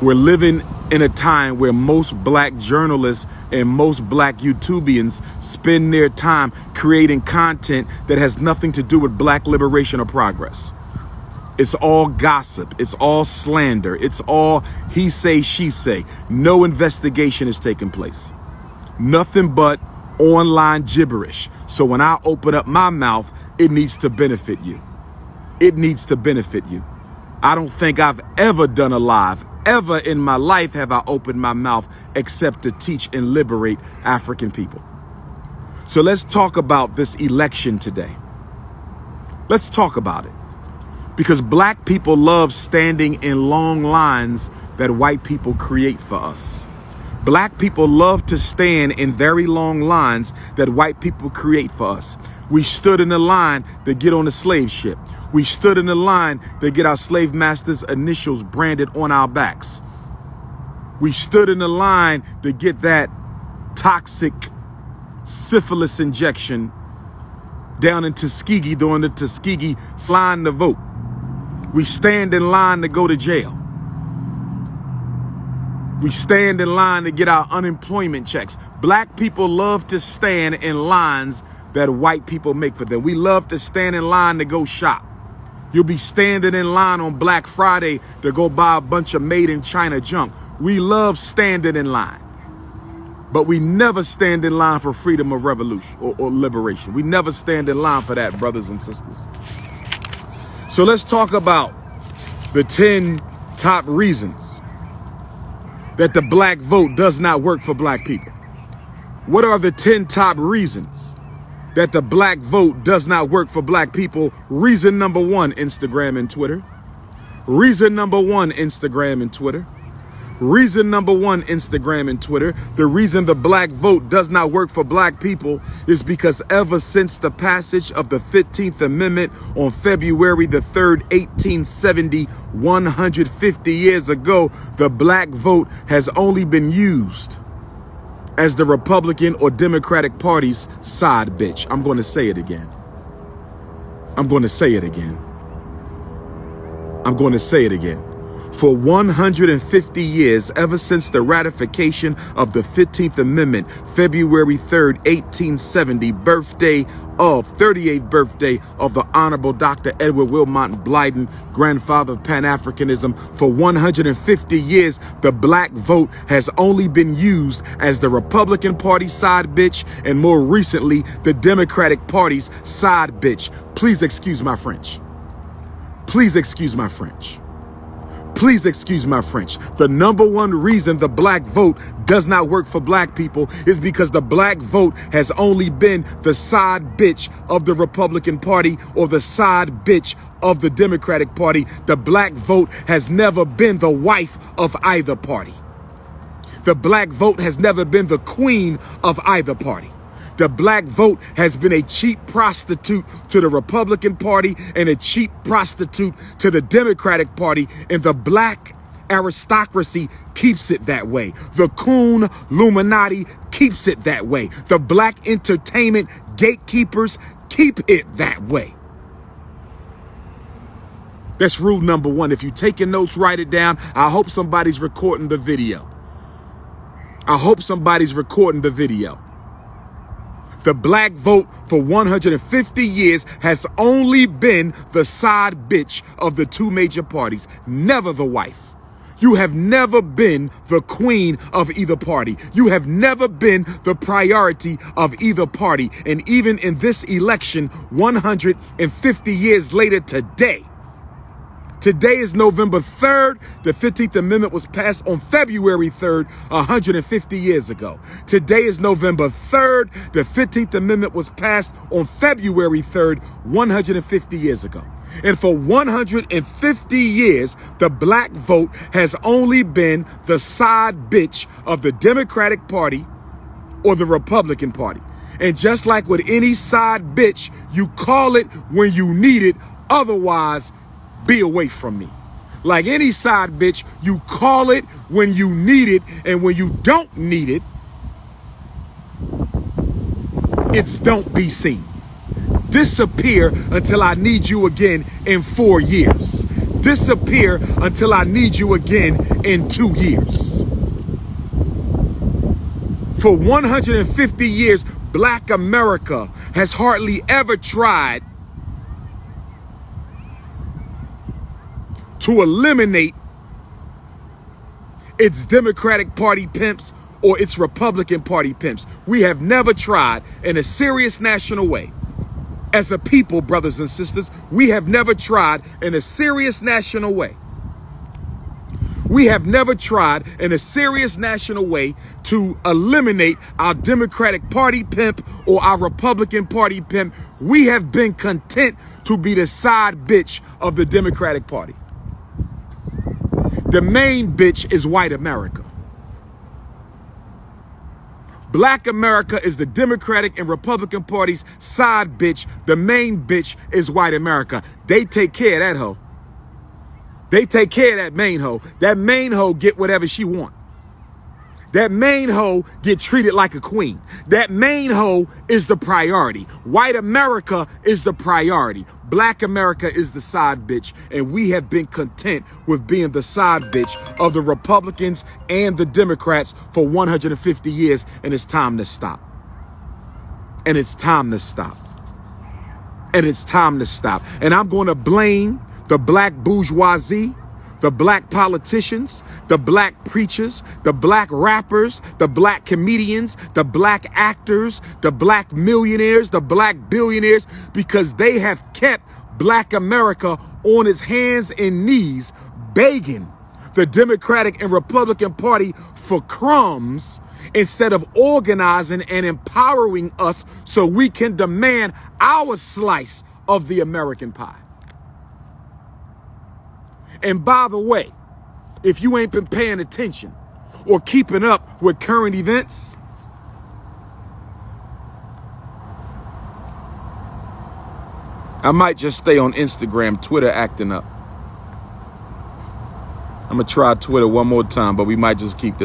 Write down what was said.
We're living in a time where most black journalists and most black YouTubians spend their time creating content that has nothing to do with black liberation or progress. It's all gossip. It's all slander. It's all he say, she say. No investigation is taking place. Nothing but online gibberish. So when I open up my mouth, it needs to benefit you. It needs to benefit you. I don't think I've ever done a live. Ever in my life have I opened my mouth except to teach and liberate African people. So let's talk about this election today. Let's talk about it. Because black people love standing in long lines that white people create for us. Black people love to stand in very long lines that white people create for us. We stood in the line to get on the slave ship. We stood in the line to get our slave masters' initials branded on our backs. We stood in the line to get that toxic syphilis injection down in Tuskegee during the Tuskegee line to vote. We stand in line to go to jail. We stand in line to get our unemployment checks. Black people love to stand in lines that white people make for them. We love to stand in line to go shop. You'll be standing in line on Black Friday to go buy a bunch of made in China junk. We love standing in line. But we never stand in line for freedom of revolution or liberation. We never stand in line for that, brothers and sisters. So let's talk about the 10 top reasons that the black vote does not work for black people. What are the 10 top reasons that the black vote does not work for black people? Reason number 1, Instagram and Twitter. Reason number 1, Instagram and Twitter. Reason number 1, Instagram and Twitter. The reason the black vote does not work for black people is because ever since the passage of the 15th Amendment on February the 3rd, 1870, 150 years ago, the black vote has only been used as the Republican or Democratic Party's side bitch. I'm going to say it again. I'm going to say it again. I'm going to say it again. For 150 years, ever since the ratification of the 15th Amendment, February 3rd, 1870, 38th birthday of the Honorable Dr. Edward Wilmot Blyden, grandfather of Pan-Africanism, for 150 years, the black vote has only been used as the Republican Party side bitch and more recently, the Democratic Party's side bitch. Please excuse my French. Please excuse my French. Please excuse my French. The number one reason the black vote does not work for black people is because the black vote has only been the side bitch of the Republican Party or the side bitch of the Democratic Party. The black vote has never been the wife of either party. The black vote has never been the queen of either party. The black vote has been a cheap prostitute to the Republican Party and a cheap prostitute to the Democratic Party, and the black aristocracy keeps it that way. The coon Illuminati keeps it that way. The black entertainment gatekeepers keep it that way. That's rule number 1. If you're taking notes, write it down. I hope somebody's recording the video. I hope somebody's recording the video. The black vote for 150 years has only been the side bitch of the two major parties, never the wife. You have never been the queen of either party. You have never been the priority of either party. And even in this election, 150 years later today is November 3rd. The 15th Amendment was passed on February 3rd, 150 years ago. Today is November 3rd. The 15th Amendment was passed on February 3rd, 150 years ago. And for 150 years, the black vote has only been the side bitch of the Democratic Party or the Republican Party. And just like with any side bitch, you call it when you need it. Otherwise, be away from me. Like any side bitch, you call it when you need it, and when you don't need it, it's don't be seen. Disappear until I need you again in 4 years. disappear until I need you again in 2 years. For 150 years, Black America has hardly ever tried to eliminate its Democratic Party pimps or its Republican Party pimps. We have never tried in a serious national way. As a people, brothers and sisters, we have never tried in a serious national way. We have never tried in a serious national way to eliminate our Democratic Party pimp or our Republican Party pimp. We have been content to be the side bitch of the Democratic Party. The main bitch is white America. Black America is the Democratic and Republican Party's side bitch. The main bitch is white America. They take care of that hoe. They take care of that main hoe. That main hoe get whatever she want. That main hoe get treated like a queen. That main hoe is the priority. White America is the priority. Black America is the side bitch. And we have been content with being the side bitch of the Republicans and the Democrats for 150 years. And it's time to stop. And it's time to stop. And it's time to stop. And I'm going to blame the black bourgeoisie, the black politicians, the black preachers, the black rappers, the black comedians, the black actors, the black millionaires, the black billionaires, because they have kept Black America on its hands and knees, begging the Democratic and Republican Party for crumbs instead of organizing and empowering us so we can demand our slice of the American pie. And by the way, if you ain't been paying attention or keeping up with current events, I might just stay on Instagram, Twitter acting up. I'm going to try Twitter one more time, but we might just keep this.